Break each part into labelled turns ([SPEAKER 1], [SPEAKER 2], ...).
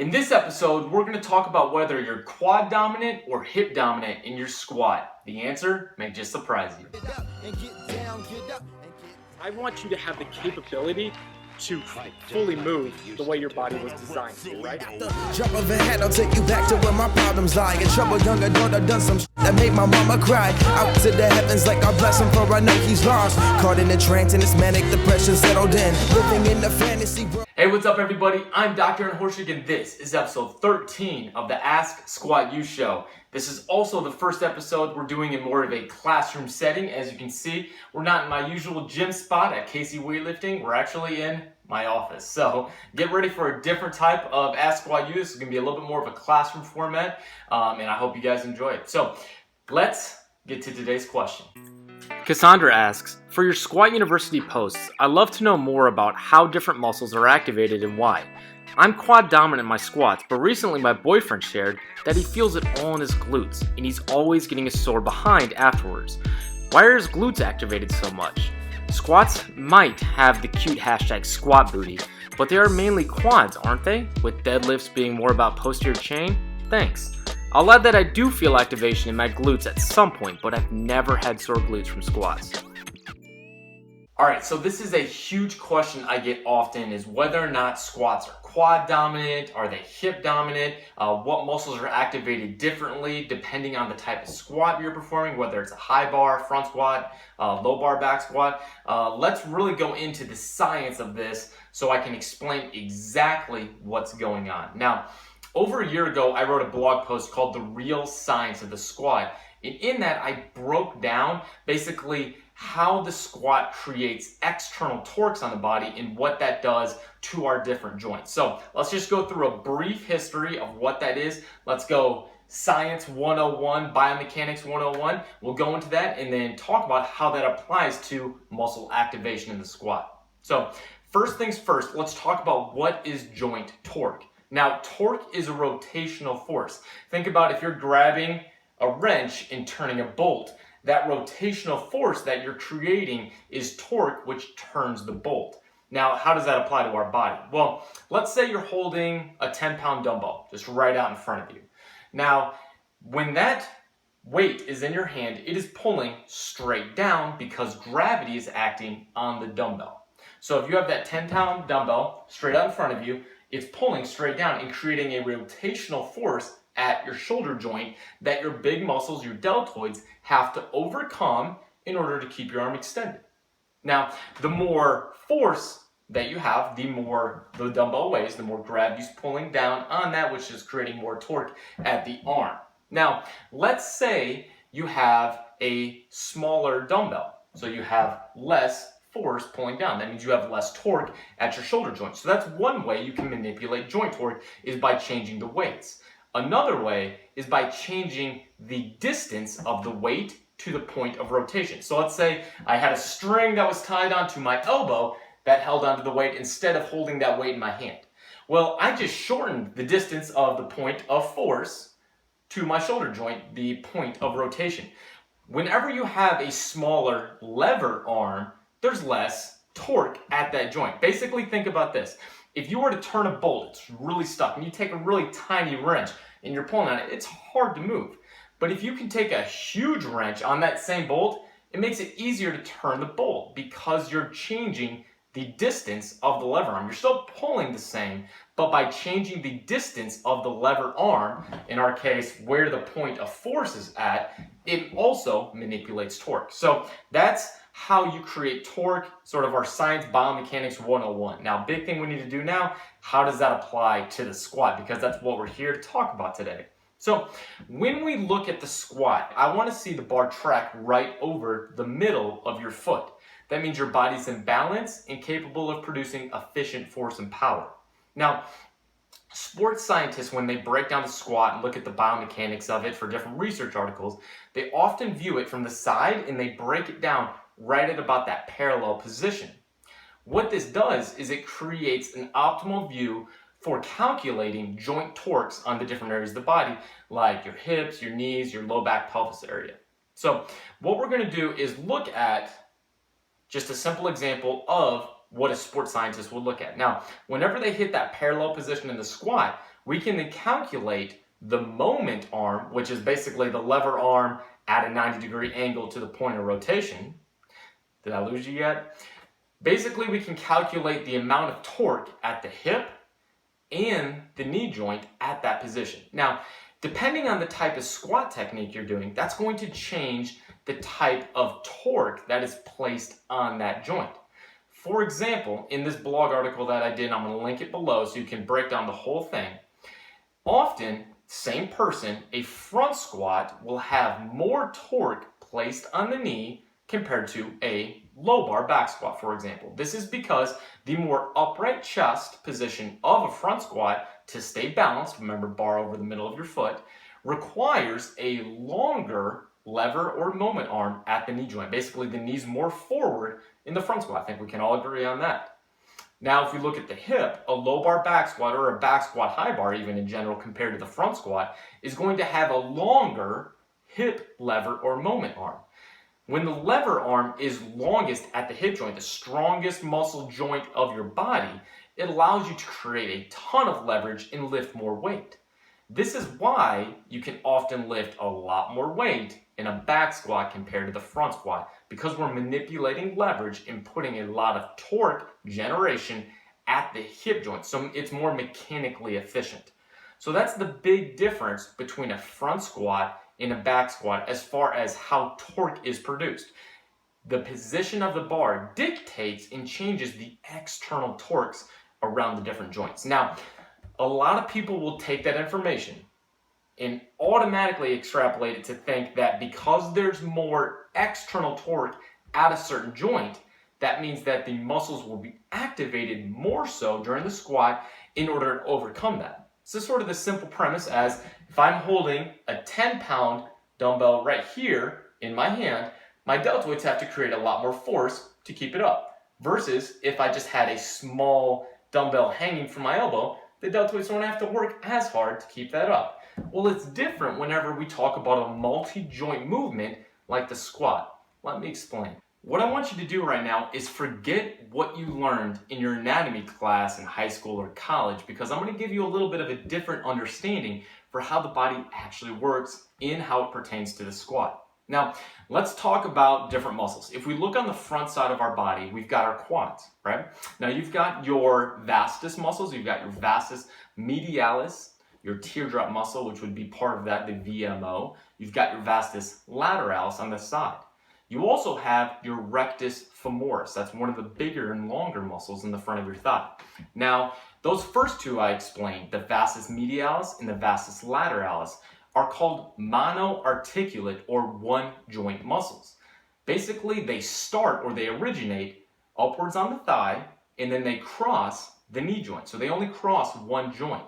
[SPEAKER 1] In this episode, we're going to talk about whether you're quad dominant or hip dominant in your squat. The answer may just surprise you.
[SPEAKER 2] I want you to have the capability to fully move the way your body was designed to, right?
[SPEAKER 3] Jump of a hat, I'll take you back to where my problems lie. In trouble, young adult, I've done some that made my mama cry. Out to the heavens like I bless him, for I know he's lost. Caught in a trance and this manic depression settled in. Living in the fantasy world.
[SPEAKER 1] Hey, what's up everybody? I'm Dr. Horschig and this is episode 13 of the Ask Squat You show. This is also the first episode we're doing in more of a classroom setting. As you can see, we're not in my usual gym spot at KC Weightlifting. We're actually in my office. So get ready for a different type of Ask Squat You. This is going to be a little bit more of a classroom format, and I hope you guys enjoy it. So let's get to today's question.
[SPEAKER 2] Cassandra asks, for your Squat University posts, I'd love to know more about how different muscles are activated and why. I'm quad dominant in my squats, but recently my boyfriend shared that he feels it all in his glutes, and he's always getting a sore behind afterwards. Why are his glutes activated so much? Squats might have the cute hashtag squat booty, but they are mainly quads, aren't they? With deadlifts being more about posterior chain? Thanks. I'll add that I do feel activation in my glutes at some point, but I've never had sore glutes from squats.
[SPEAKER 1] Alright, so this is a huge question I get often, is whether or not squats are quad dominant, are they hip dominant, what muscles are activated differently depending on the type of squat you're performing, whether it's a high bar, front squat, low bar, back squat. Let's really go into the science of this so I can explain exactly what's going on. Now, over a year ago, I wrote a blog post called The Real Science of the Squat. And in that, I broke down basically how the squat creates external torques on the body and what that does to our different joints. So let's just go through a brief history of what that is. Let's go Science 101, Biomechanics 101. We'll go into that and then talk about how that applies to muscle activation in the squat. So first things first, let's talk about what is joint torque. Now, torque is a rotational force. Think about if you're grabbing a wrench and turning a bolt. That rotational force that you're creating is torque, which turns the bolt. Now, how does that apply to our body? Well, let's say you're holding a 10-pound dumbbell just right out in front of you. Now, when that weight is in your hand, it is pulling straight down because gravity is acting on the dumbbell. So if you have that 10-pound dumbbell straight out in front of you, it's pulling straight down and creating a rotational force at your shoulder joint that your big muscles, your deltoids, have to overcome in order to keep your arm extended. Now, the more force that you have, the more the dumbbell weighs, the more gravity's pulling down on that, which is creating more torque at the arm. Now, let's say you have a smaller dumbbell, so you have less force pulling down. That means you have less torque at your shoulder joint. So that's one way you can manipulate joint torque, is by changing the weights. Another way is by changing the distance of the weight to the point of rotation. So let's say I had a string that was tied onto my elbow that held onto the weight instead of holding that weight in my hand. Well, I just shortened the distance of the point of force to my shoulder joint, the point of rotation. Whenever you have a smaller lever arm, there's less torque at that joint. Basically, think about this. If you were to turn a bolt, it's really stuck, and you take a really tiny wrench and you're pulling on it, it's hard to move. But if you can take a huge wrench on that same bolt, it makes it easier to turn the bolt because you're changing the distance of the lever arm. You're still pulling the same, but by changing the distance of the lever arm, in our case, where the point of force is at, it also manipulates torque. So that's how you create torque, sort of our Science Biomechanics 101. Now, big thing we need to do now, how does that apply to the squat? Because that's what we're here to talk about today. So when we look at the squat, I want to see the bar track right over the middle of your foot. That means your body's in balance and capable of producing efficient force and power. Now, sports scientists, when they break down the squat and look at the biomechanics of it for different research articles, they often view it from the side and they break it down right at about that parallel position. What this does is it creates an optimal view for calculating joint torques on the different areas of the body, like your hips, your knees, your low back pelvis area. So what we're going to do is look at just a simple example of what a sports scientist would look at. Now, whenever they hit that parallel position in the squat, we can then calculate the moment arm, which is basically the lever arm at a 90-degree angle to the point of rotation. Did I lose you yet? Basically, we can calculate the amount of torque at the hip and the knee joint at that position. Now, depending on the type of squat technique you're doing, that's going to change the type of torque that is placed on that joint. For example, in this blog article that I did, I'm going to link it below so you can break down the whole thing. Often, same person, a front squat will have more torque placed on the knee compared to a low bar back squat, for example. This is because the more upright chest position of a front squat to stay balanced, remember bar over the middle of your foot, requires a longer lever or moment arm at the knee joint. Basically, the knee's more forward in the front squat. I think we can all agree on that. Now, if we look at the hip, a low bar back squat or a back squat high bar, even in general, compared to the front squat, is going to have a longer hip lever or moment arm. When the lever arm is longest at the hip joint, the strongest muscle joint of your body, it allows you to create a ton of leverage and lift more weight. This is why you can often lift a lot more weight in a back squat compared to the front squat, because we're manipulating leverage and putting a lot of torque generation at the hip joint, so it's more mechanically efficient. So that's the big difference between a front squat and a back squat as far as how torque is produced. The position of the bar dictates and changes the external torques around the different joints. Now, a lot of people will take that information and automatically extrapolate it to think that because there's more external torque at a certain joint, that means that the muscles will be activated more so during the squat in order to overcome that. This is sort of the simple premise as if I'm holding a 10-pound dumbbell right here in my hand, my deltoids have to create a lot more force to keep it up. Versus if I just had a small dumbbell hanging from my elbow, the deltoids don't have to work as hard to keep that up. Well, it's different whenever we talk about a multi-joint movement like the squat. Let me explain. What I want you to do right now is forget what you learned in your anatomy class in high school or college, because I'm going to give you a little bit of a different understanding for how the body actually works in how it pertains to the squat. Now, let's talk about different muscles. If we look on the front side of our body, we've got our quads, right? Now, you've got your vastus muscles, you've got your vastus medialis, your teardrop muscle, which would be part of that, the VMO. You've got your vastus lateralis on the side. You also have your rectus femoris. That's one of the bigger and longer muscles in the front of your thigh. Now, those first two I explained, the vastus medialis and the vastus lateralis, are called monoarticulate or one-joint muscles. Basically, they start or they originate upwards on the thigh and then they cross the knee joint. So they only cross one joint.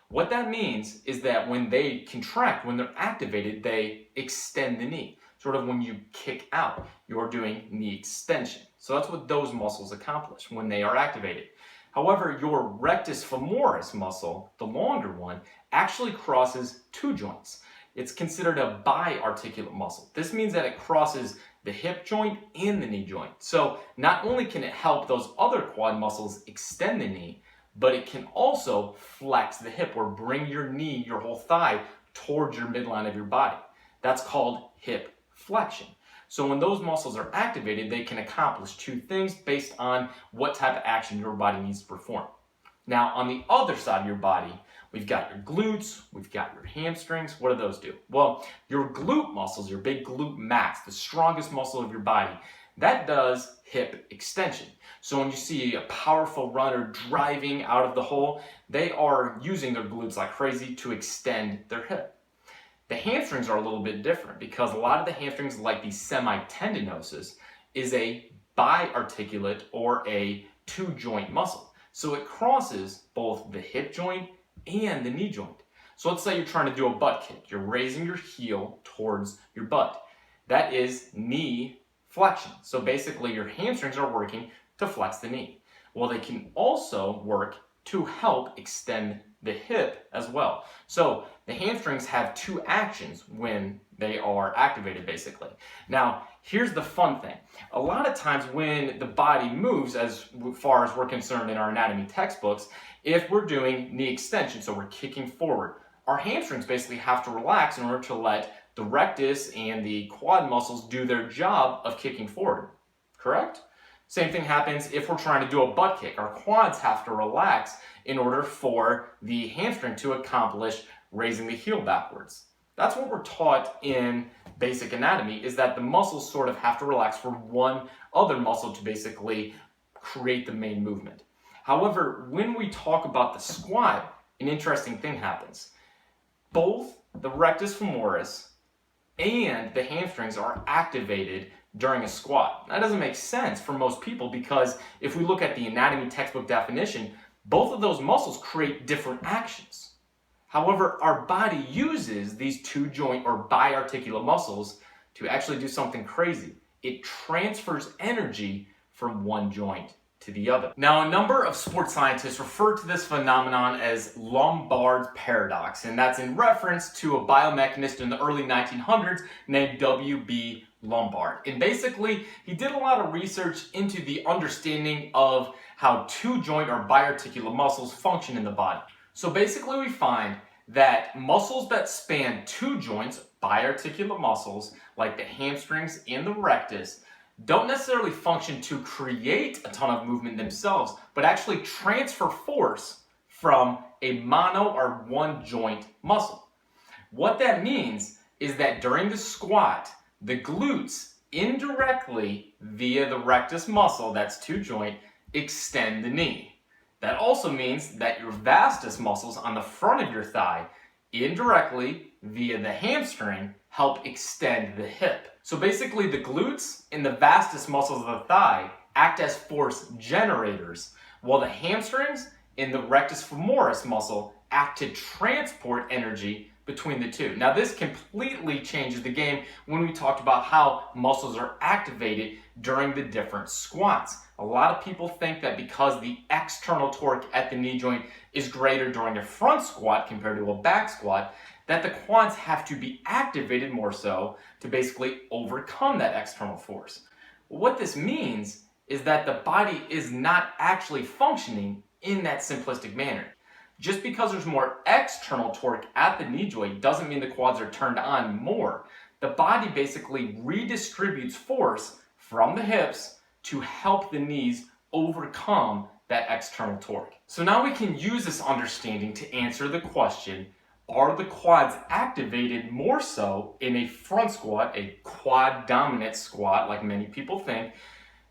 [SPEAKER 1] What that means is that when they contract, when they're activated, they extend the knee. Sort of when you kick out, you're doing knee extension. So that's what those muscles accomplish when they are activated. However, your rectus femoris muscle, the longer one, actually crosses two joints. It's considered a biarticulate muscle. This means that it crosses the hip joint and the knee joint. So not only can it help those other quad muscles extend the knee, but it can also flex the hip or bring your knee, your whole thigh, towards your midline of your body. That's called hip flexion. So when those muscles are activated, they can accomplish two things based on what type of action your body needs to perform. Now, on the other side of your body, we've got your glutes, we've got your hamstrings. What do those do? Well, your glute muscles, your big glute max, the strongest muscle of your body, that does hip extension. So when you see a powerful runner driving out of the hole, they are using their glutes like crazy to extend their hip. The hamstrings are a little bit different because a lot of the hamstrings, like the semitendinosus, is a biarticulate or a two-joint muscle. So it crosses both the hip joint and the knee joint. So let's say you're trying to do a butt kick. You're raising your heel towards your butt. That is knee flexion. So basically your hamstrings are working to flex the knee. Well, they can also work to help extend the hip as well. So the hamstrings have two actions when they are activated basically. Now, here's the fun thing. A lot of times when the body moves, as far as we're concerned in our anatomy textbooks, if we're doing knee extension, so we're kicking forward, our hamstrings basically have to relax in order to let the rectus and the quad muscles do their job of kicking forward, correct? Same thing happens if we're trying to do a butt kick. Our quads have to relax in order for the hamstring to accomplish raising the heel backwards. That's what we're taught in basic anatomy, is that the muscles sort of have to relax for one other muscle to basically create the main movement. However, when we talk about the squat, an interesting thing happens. Both the rectus femoris and the hamstrings are activated during a squat. That doesn't make sense for most people, because if we look at the anatomy textbook definition, both of those muscles create different actions. However, our body uses these two joint or biarticular muscles to actually do something crazy. It transfers energy from one joint to the other. Now, a number of sports scientists refer to this phenomenon as Lombard Paradox, and that's in reference to a biomechanist in the early 1900s named W.B. Lombard. And basically, he did a lot of research into the understanding of how two joint or biarticular muscles function in the body. So basically, we find that muscles that span two joints, biarticular muscles, like the hamstrings and the rectus, don't necessarily function to create a ton of movement themselves, but actually transfer force from a mono or one joint muscle. What that means is that during the squat, the glutes indirectly via the rectus muscle, that's two joint, extend the knee. That also means that your vastus muscles on the front of your thigh indirectly via the hamstring help extend the hip. So basically the glutes and the vastus muscles of the thigh act as force generators, while the hamstrings and the rectus femoris muscle act to transport energy between the two. Now, this completely changes the game when we talked about how muscles are activated during the different squats. A lot of people think that because the external torque at the knee joint is greater during a front squat compared to a back squat, that the quads have to be activated more so to basically overcome that external force. What this means is that the body is not actually functioning in that simplistic manner. Just because there's more external torque at the knee joint doesn't mean the quads are turned on more. The body basically redistributes force from the hips to help the knees overcome that external torque. So now we can use this understanding to answer the question, are the quads activated more so in a front squat, a quad dominant squat like many people think?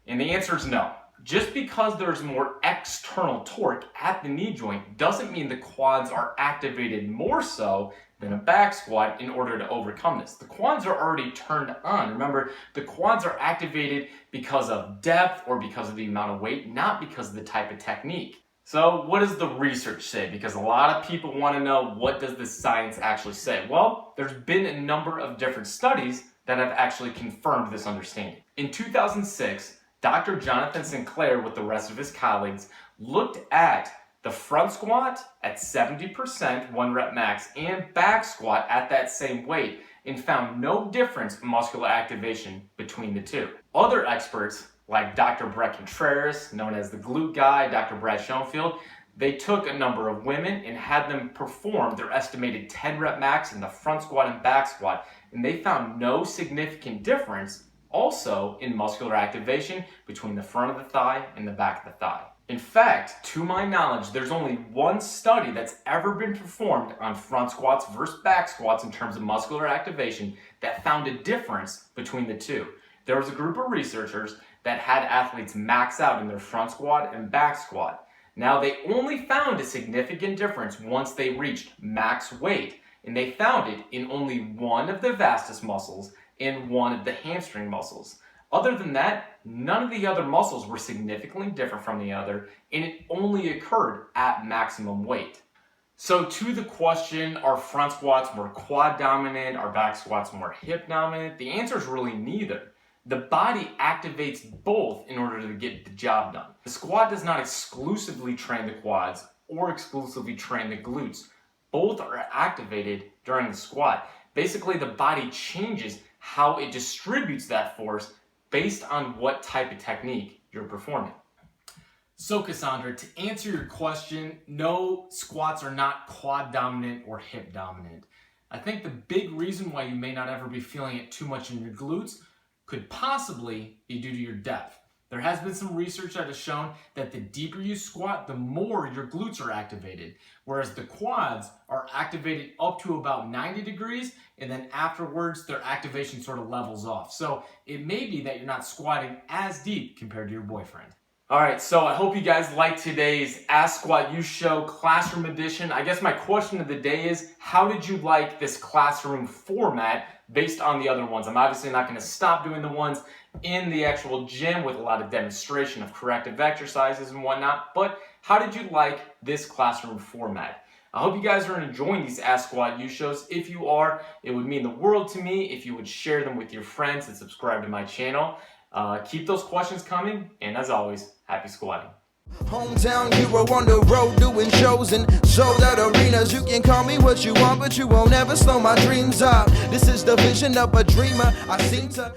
[SPEAKER 1] And the answer is no. Just because there's more external torque at the knee joint doesn't mean the quads are activated more so than a back squat in order to overcome this. The quads are already turned on. Remember, the quads are activated because of depth or because of the amount of weight, not because of the type of technique. So what does the research say? Because a lot of people want to know, what does the science actually say? Well, there's been a number of different studies that have actually confirmed this understanding. In 2006, Dr. Jonathan Sinclair, with the rest of his colleagues, looked at the front squat at 70%, 1 rep max, and back squat at that same weight, and found no difference in muscular activation between the two. Other experts, like Dr. Brett Contreras, known as the glute guy, Dr. Brad Schoenfield, they took a number of women and had them perform their estimated 10 rep max in the front squat and back squat, and they found no significant difference also in muscular activation between the front of the thigh and the back of the thigh. In fact, to my knowledge, there's only one study that's ever been performed on front squats versus back squats in terms of muscular activation that found a difference between the two. There was a group of researchers that had athletes max out in their front squat and back squat. Now, they only found a significant difference once they reached max weight, and they found it in only one of the vastus muscles and one of the hamstring muscles. Other than that, none of the other muscles were significantly different from the other, and it only occurred at maximum weight. So to the question, are front squats more quad dominant, are back squats more hip dominant? The answer is really neither. The body activates both in order to get the job done. The squat does not exclusively train the quads or exclusively train the glutes. Both are activated during the squat. Basically, the body changes how it distributes that force based on what type of technique you're performing. So Cassandra, to answer your question, no, squats are not quad dominant or hip dominant. I think the big reason why you may not ever be feeling it too much in your glutes could possibly be due to your depth. There has been some research that has shown that the deeper you squat, the more your glutes are activated, whereas the quads are activated up to about 90 degrees, and then afterwards their activation sort of levels off. So it may be that you're not squatting as deep compared to your boyfriend. All right, so I hope you guys liked today's Ask Squat You Show Classroom Edition. I guess my question of the day is, how did you like this classroom format based on the other ones? I'm obviously not going to stop doing the ones in the actual gym with a lot of demonstration of corrective exercises and whatnot, but how did you like this classroom format? I hope you guys are enjoying these Ask Squat You shows. If you are, it would mean the world to me if you would share them with your friends and subscribe to my channel. Keep those questions coming, and as always, happy squatting.
[SPEAKER 3] Hometown hero on the road doing shows and sold out arenas. You can call me what you want, but you won't ever slow my dreams up. This is the vision of a dreamer. I seem to